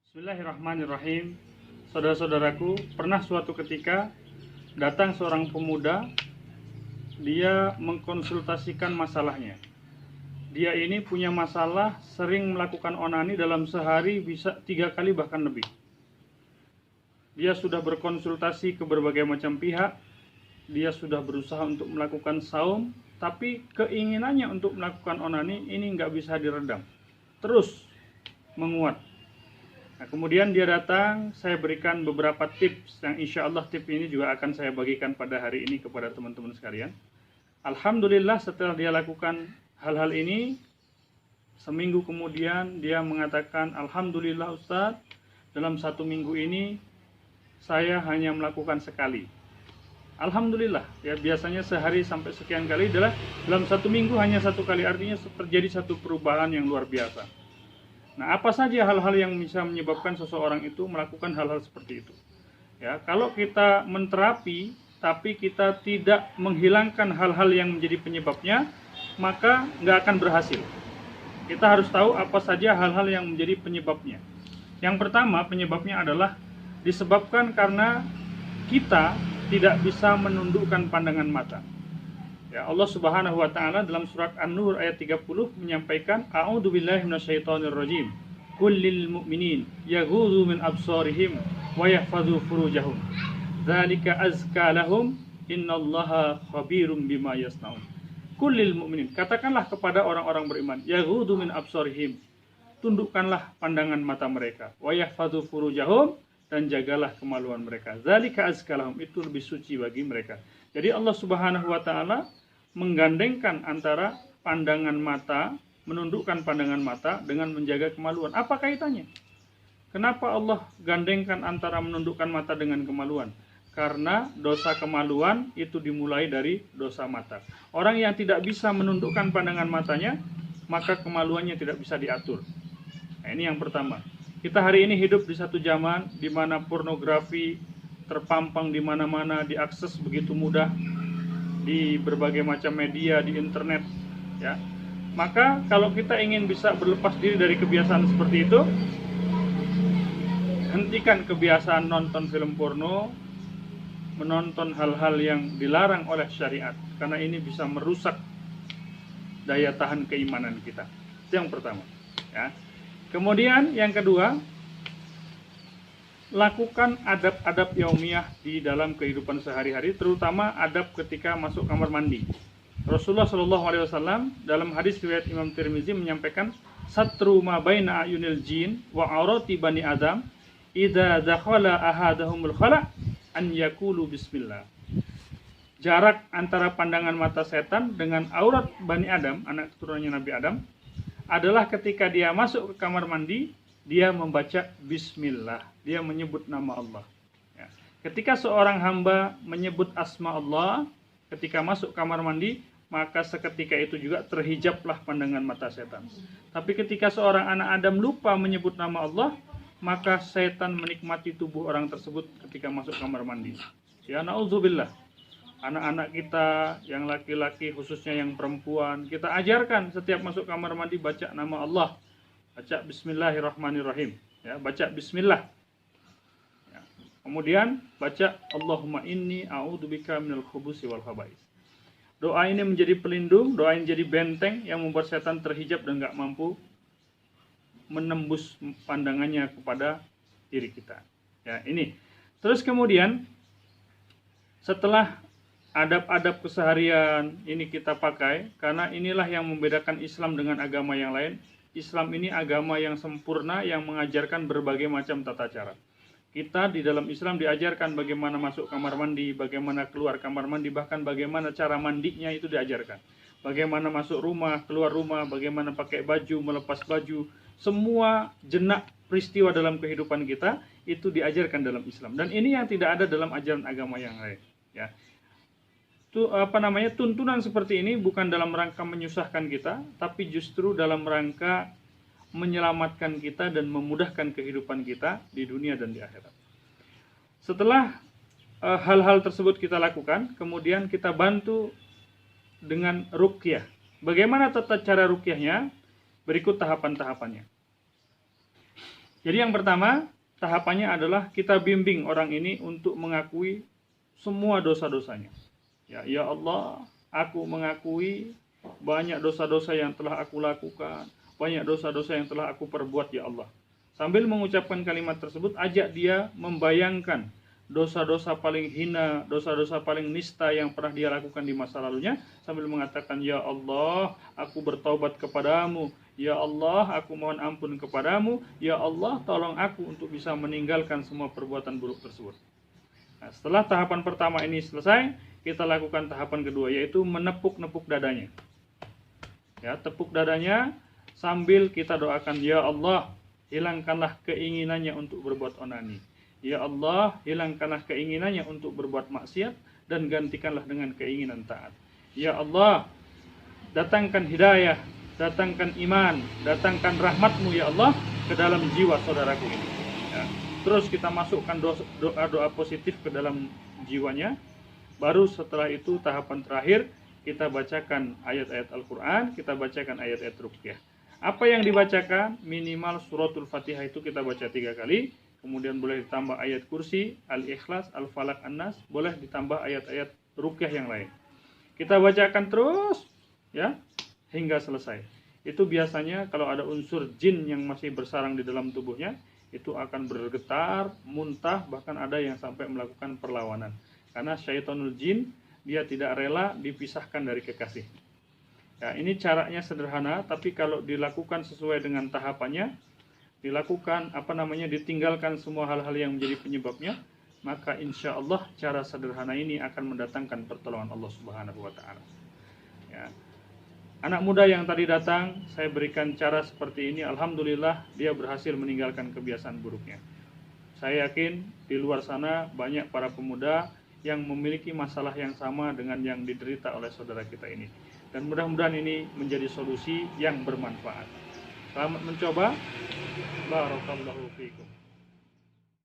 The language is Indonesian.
Bismillahirrahmanirrahim. Saudara-saudaraku, pernah suatu ketika datang seorang pemuda. Dia mengkonsultasikan masalahnya. Dia ini punya masalah sering melakukan onani dalam sehari bisa 3 kali bahkan lebih. Dia sudah berkonsultasi ke berbagai macam pihak. Dia sudah berusaha untuk melakukan saum, tapi keinginannya untuk melakukan onani ini nggak bisa diredam, terus menguat. Nah, kemudian dia datang, saya berikan beberapa tips yang insya Allah tips ini juga akan saya bagikan pada hari ini kepada teman-teman sekalian. Alhamdulillah setelah dia lakukan hal-hal ini, seminggu kemudian dia mengatakan, Alhamdulillah Ustadz, dalam 1 minggu ini saya hanya melakukan sekali. Alhamdulillah, ya biasanya sehari sampai sekian kali, adalah dalam 1 minggu hanya 1 kali, artinya terjadi satu perubahan yang luar biasa. Nah, apa saja hal-hal yang bisa menyebabkan seseorang itu melakukan hal-hal seperti itu? Ya, kalau kita menterapi, tapi kita tidak menghilangkan hal-hal yang menjadi penyebabnya, maka nggak akan berhasil. Kita harus tahu apa saja hal-hal yang menjadi penyebabnya. Yang pertama, penyebabnya adalah disebabkan karena kita tidak bisa menundukkan pandangan mata. Ya, Allah Subhanahu wa taala dalam surat An-Nur ayat 30 menyampaikan, A'udzubillahi minasyaitonirrajim. Kullil mu'minin yaghudzu min absarihim wa yahfazu furujahum. Dzalika azka lahum innallaha khabirum bima yasnaun. Kullil mu'minin, katakanlah kepada orang-orang beriman, yaghudzu min absarihim, tundukkanlah pandangan mata mereka, wa yahfazu furujahum, dan jagalah kemaluan mereka. Dzalika azka lahum, itu lebih suci bagi mereka. Jadi Allah Subhanahu wa taala menggandengkan antara pandangan mata, menundukkan pandangan mata dengan menjaga kemaluan. Apa kaitannya? Kenapa Allah gandengkan antara menundukkan mata dengan kemaluan? Karena dosa kemaluan itu dimulai dari dosa mata. Orang yang tidak bisa menundukkan pandangan matanya, maka kemaluannya tidak bisa diatur. Nah, ini yang pertama. Kita hari ini hidup di satu zaman di mana pornografi terpampang di mana-mana, diakses begitu mudah di berbagai macam media, di internet, ya. Maka kalau kita ingin bisa berlepas diri dari kebiasaan seperti itu, hentikan kebiasaan nonton film porno, menonton hal-hal yang dilarang oleh syariat, karena ini bisa merusak daya tahan keimanan kita. Itu yang pertama, ya. Kemudian yang kedua, lakukan adab-adab yaumiyah di dalam kehidupan sehari-hari, terutama adab ketika masuk kamar mandi. Rasulullah Shallallahu Alaihi Wasallam dalam hadis riwayat Imam Tirmizi menyampaikan, satru ma baina ayunil jin wa aurati bani adam idza dakhala ahadahumul khala an yaqulu bismillah. Jarak antara pandangan mata setan dengan aurat Bani Adam, anak keturunannya Nabi Adam, adalah ketika dia masuk ke kamar mandi, dia membaca bismillah, dia menyebut nama Allah. Ya. Ketika seorang hamba menyebut asma Allah ketika masuk kamar mandi, maka seketika itu juga terhijablah pandangan mata setan. Tapi ketika seorang anak Adam lupa menyebut nama Allah, maka setan menikmati tubuh orang tersebut ketika masuk kamar mandi. Ya, na'udzubillah. Anak-anak kita yang laki-laki, khususnya yang perempuan, kita ajarkan setiap masuk kamar mandi baca nama Allah, baca bismillahirrahmanirrahim, ya, baca bismillah, ya. Kemudian baca Allahumma inni a'udzubika minal khubusi wal khaba'is. Doa ini menjadi pelindung, doa ini menjadi benteng yang membuat setan terhijab dan gak mampu menembus pandangannya kepada diri kita. Ya, ini. Terus kemudian setelah adab-adab keseharian ini kita pakai, karena inilah yang membedakan Islam dengan agama yang lain. Islam ini agama yang sempurna, yang mengajarkan berbagai macam tata cara. Kita di dalam Islam diajarkan bagaimana masuk kamar mandi, bagaimana keluar kamar mandi, bahkan bagaimana cara mandinya itu diajarkan. Bagaimana masuk rumah, keluar rumah, bagaimana pakai baju, melepas baju. Semua jenak peristiwa dalam kehidupan kita itu diajarkan dalam Islam. Dan ini yang tidak ada dalam ajaran agama yang lain, ya. Tuntunan seperti ini bukan dalam rangka menyusahkan kita, tapi justru dalam rangka menyelamatkan kita dan memudahkan kehidupan kita di dunia dan di akhirat. Setelah hal-hal tersebut kita lakukan, kemudian kita bantu dengan ruqyah. Bagaimana tata cara ruqyahnya? Berikut tahapan-tahapannya. Jadi yang pertama, tahapannya adalah kita bimbing orang ini untuk mengakui semua dosa-dosanya. Ya Allah, aku mengakui banyak dosa-dosa yang telah aku lakukan, banyak dosa-dosa yang telah aku perbuat ya Allah. Sambil mengucapkan kalimat tersebut, ajak dia membayangkan dosa-dosa paling hina, dosa-dosa paling nista yang pernah dia lakukan di masa lalunya, sambil mengatakan, ya Allah, aku bertaubat kepadamu, ya Allah, aku mohon ampun kepadamu, ya Allah, tolong aku untuk bisa meninggalkan semua perbuatan buruk tersebut. Nah, setelah tahapan pertama ini selesai, kita lakukan tahapan kedua, yaitu menepuk-nepuk dadanya. Ya, tepuk dadanya sambil kita doakan, ya Allah, hilangkanlah keinginannya untuk berbuat onani. Ya Allah, hilangkanlah keinginannya untuk berbuat maksiat dan gantikanlah dengan keinginan taat. Ya Allah, datangkan hidayah, datangkan iman, datangkan rahmatmu ya Allah ke dalam jiwa saudaraku ini. Ya. Terus kita masukkan doa-doa positif ke dalam jiwanya. Baru setelah itu tahapan terakhir, kita bacakan ayat-ayat Al-Quran, kita bacakan ayat-ayat ruqyah. Apa yang dibacakan? Minimal suratul Fatihah itu kita baca 3 kali. Kemudian boleh ditambah ayat kursi, Al-Ikhlas, Al-Falaq, An-Nas. Boleh ditambah ayat-ayat ruqyah yang lain. Kita bacakan terus ya hingga selesai. Itu biasanya kalau ada unsur jin yang masih bersarang di dalam tubuhnya, itu akan bergetar, muntah, bahkan ada yang sampai melakukan perlawanan. Karena syaitanul jin, dia tidak rela dipisahkan dari kekasih. Ya, ini caranya sederhana, tapi kalau dilakukan sesuai dengan tahapannya, dilakukan ditinggalkan semua hal-hal yang menjadi penyebabnya, maka insya Allah cara sederhana ini akan mendatangkan pertolongan Allah Subhanahu wa Ta'ala. Ya. Anak muda yang tadi datang, saya berikan cara seperti ini, alhamdulillah dia berhasil meninggalkan kebiasaan buruknya. Saya yakin di luar sana banyak para pemuda yang memiliki masalah yang sama dengan yang diderita oleh saudara kita ini. Dan mudah-mudahan ini menjadi solusi yang bermanfaat. Selamat mencoba. Barakallahu fiikum.